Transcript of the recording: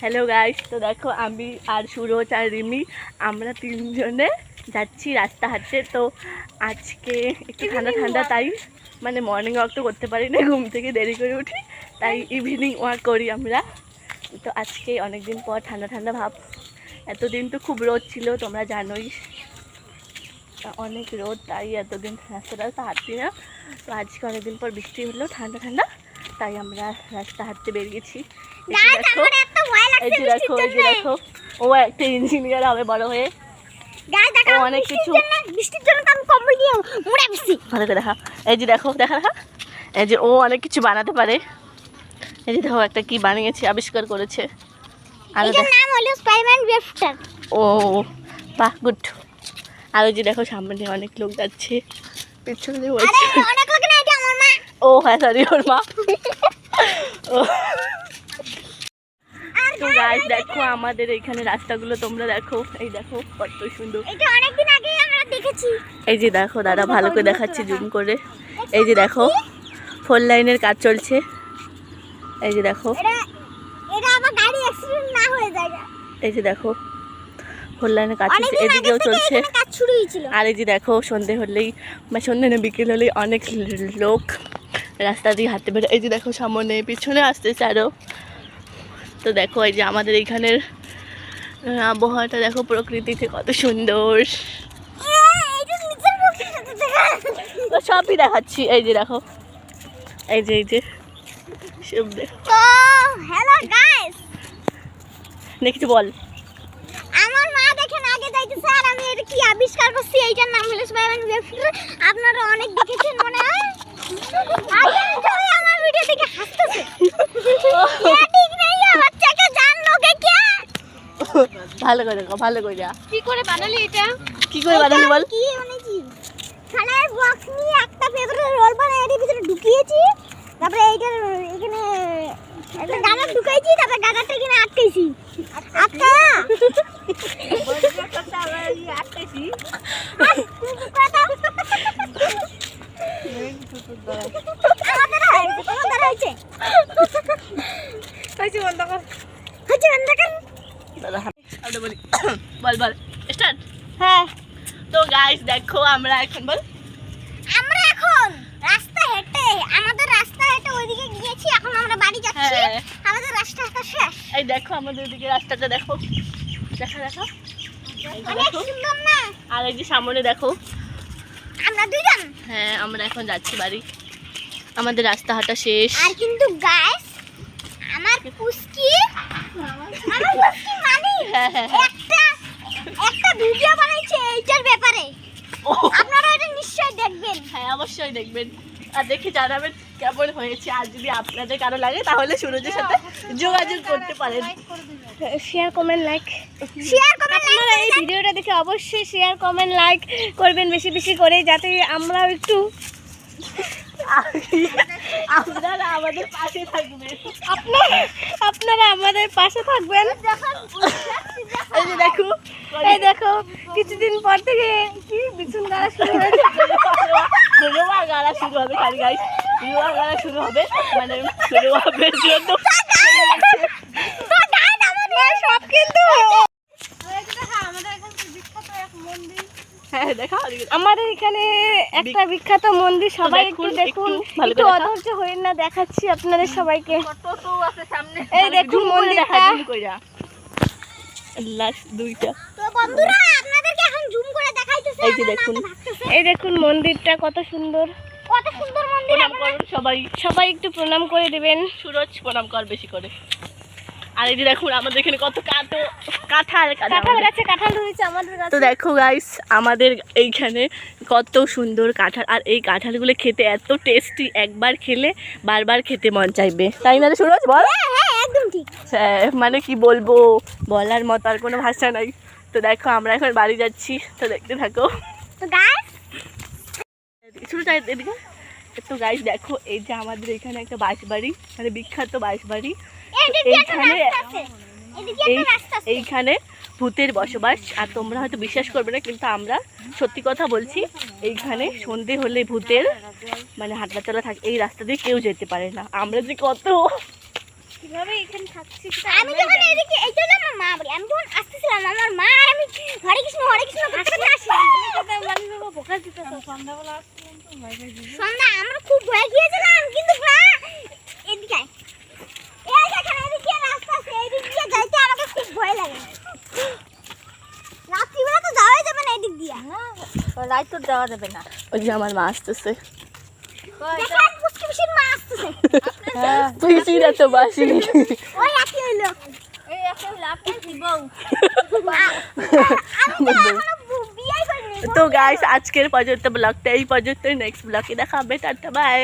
Hello guys, তো দেখো আমি আর সুরজ আর রিমি আমরা তিনজনে যাচ্ছি রাস্তা হাঁটতে। তো আজকে একটু ঠান্ডা ঠান্ডা, তাই মানে মর্নিং ওয়াক তো করতে পারি না, ঘুম থেকে দেরি করে উঠি, তাই ইভিনিং ওয়াক করি আমরা। তো আজকে অনেক দিন পর ঠান্ডা ঠান্ডা ভাব। এতদিন তো খুব রোদ ছিল, তোমরা জানোই অনেক রোদ, তাই এতদিন রাস্তা হাঁটছি না। তো আজকে অনেকদিন পর বৃষ্টি হলো, ঠান্ডা ঠান্ডা, তাই আমরা রাস্তা হাঁটতে বেরিয়েছি। এই যে দেখো ও একটা ইঞ্জিনিয়ার হবে বড় হয়ে, অনেক কিছু ভালো করে দেখা। এই যে দেখো দেখা এই যে ও অনেক কিছু বানাতে পারে। এই যে দেখো একটা কি বানিয়েছে, আবিষ্কার করেছে। ও বাহ, গুড। আর ওই যে দেখো সামনে অনেক লোক যাচ্ছে, পিছনে ও হ্যাঁ সরি ওর মা। তো গাইস দেখো আমাদের এখানে রাস্তাগুলো তোমরা দেখো, এই দেখো কত সুন্দর। এটা অনেকদিন আগে আমরা দেখেছি। এই যে দেখো দাদা ভালো করে দেখাচ্ছি জুম করে। এই যে দেখো 4 লাইনের কাজ চলছে। এই যে দেখো এটা আমার গাড়ি অ্যাক্সিডেন্ট না হয়ে যায়। এই যে দেখো 4 লাইনের কাজ চলছে, এদিকেও চলছে। আর এই যে দেখো সন্ধে হলেই বা সন্ধে না বিকেল হলেই অনেক লোক রাস্তা দিয়ে হাঁটতে বেরোয়। এই যে দেখো সামনে পিছনে আসতেছে আরও। তো দেখো এই যে আমাদের এইখানের আবহাওয়াটা দেখো, প্রকৃতিতে কত সুন্দর, সবই দেখাচ্ছি। এই যে দেখো এই যে সব দেখো। হ্যালো গাইস, দেখছি বল। আমার মা দেখেন আগে যাইতেছে আর আমি এটা কি আবিষ্কার করছি, এইটার নাম হলো স্পাইডারম্যান ওয়েব ফিল্টার। আপনারা অনেক দেখেছেন মনে হয়। আগে সবাই আমার ভিডিও দেখে হাসতেছে। ঠিক নেই বাচ্চাকে জান লোকে কি ভালো করে দেখো, ভালো করে যা। কি করে বানালি এটা? কি করে বানালি বল। কি বানাইছি? খালের বক্স নিয়ে একটা পেপারের রোল বানিয়ে এর ভিতরে ঢুকিয়েছি, তারপরে এইটার এখানে একটা গানা ঢুকাইছি, তারপরে গানাটা এখানে আটকাইছি। আটকা আটকেছি বল বল স্টার্ট। হ্যাঁ, তো গাইস দেখো আমরা এখন বল, আমরা এখন রাস্তা হেঁটে আমাদের রাস্তা হেঁটে ওইদিকে গিয়েছি, এখন আমরা বাড়ি যাচ্ছি। আমাদের রাস্তাটা শেষ। এই দেখো আমাদের ওদিকে রাস্তাটা দেখো, দেখা দেখো অনেক সুন্দর না? আর এই যে সামনে দেখো আমরা দুইজন, হ্যাঁ আমরা এখন যাচ্ছি বাড়ি, আমাদের রাস্তা হাঁটা শেষ। আর কিন্তু গাইস আমার পুস্কি মানে একটা ভিডিও বানাইছে এইটার ব্যাপারে, আপনারা এটা নিশ্চয়ই দেখবেন। হ্যাঁ অবশ্যই দেখবেন আর দেখে জানাবেন কেমন হয়েছে। আর যদি আপনাদের কারো লাগে তাহলে সুরজের সাথে যোগাযোগ করতে পারেন। শেয়ার কমেন্ট লাইক আপনারা এই ভিডিওটা দেখে অবশ্যই শেয়ার কমেন্ট লাইক করবেন বেশি বেশি করে, যাতে আমরাও একটু আপনারা আমাদের পাশে থাকবেন। আপনারা আমাদের পাশে থাকবেন। এই যে দেখো এই দেখো কিছুদিন পর থেকে কি বিছুন গাড়া শুরু হয়েছে। রোয়া গাড়া শুরু হবে, খালি গাইস রোয়া গাড়া শুরু হবে, মানে রোয়াবের জন্য সব কিন্তু হ্যাঁ দেখা আমাদের এখানে একটা বিখ্যাত মন্দির, সবাই একটু দেখুন, একটু অধৈর্য হয়ে না, দেখাচ্ছি আপনাদের সবাইকে। এই দেখুন মন্দিরটা, লাস্ট দুইটা। তো বন্ধুরা আপনাদেরকে এখন জুম করে দেখাইতেছি। এই যে দেখুন, এই দেখুন মন্দিরটা কত সুন্দর, কত সুন্দর মন্দির। প্রণাম করুন সবাই, সবাই একটু প্রণাম করে দিবেন। সুরজ প্রণাম কর বেশি করে। আর এই যে দেখুন আমাদের এখানে কত কাঁঠাল গাছে কাঁঠাল ধরেছে আমাদের গাছে। তো দেখো গাইস আমাদের এইখানে কত সুন্দর কাঁঠাল, আর এই কাঁঠালগুলো খেতে এত টেস্টি, একবার খেলে বারবার খেতে মন চাইবে, তাই না রে সুরজ বল? হ্যাঁ একদম ঠিক। হ্যাঁ মানে কি বলবো, বলার মতো আর কোনো ভাষা নাই। তো দেখো আমরা এখন বাড়ি যাচ্ছি, তো দেখতে থাকো। তো গাইস শুরুটা এদিকে। তো গাইস দেখো এই যে আমাদের এখানে একটা বাঁশবাড়ি, মানে বিখ্যাত বাঁশবাড়ি। এইখানে ভূতের বসবাস, আর তোমরা হয়তো বিশ্বাস করবে না, কিন্তু আমরা সত্যি কথা বলছি। এইখানে সন্ধে হলে ভূতের মানে হাঁটা চলা থাকে, এই রাস্তা দিয়ে কেউ যেতে পারে না। আমরা যে কত কিভাবে এখানে থাকছি আমি যখন এদিকে এইটা হলো আমার মা বাড়ি, আমি যখন আসতেছিলাম আমার মা আর আমি হরে কৃষ্ণ করতে করতে আসি। সন্ধ্যাবেলা আসছিলাম তো সন্ধ্যা আমরা খুব ভয় গিয়েছিলাম, কিন্তু না এদিকে আয়। এই দেখেন এদিকে রাস্তা আছে, এদিক দিয়ে যাইতে আমাদের খুব ভয় লাগে। রাত্রিবেলা তো যাওয়াই যাবে না এদিক দিয়ে। রাইট তো যাওয়া যাবে না। ওই যে আমার মা আসতেছে। দেখেন পুচকি পিসির মা আসতেছে। পিসিরা তো বাসি। ওই একই হইলো। এই একটা লাফটা দিবও। আমি তো এখনো বিয়ে করিনি। তো গাইস আজকের পর্যন্ত ব্লগটা এই পর্যন্ত, নেক্সট ব্লগে দেখা হবে, টাটা বাই।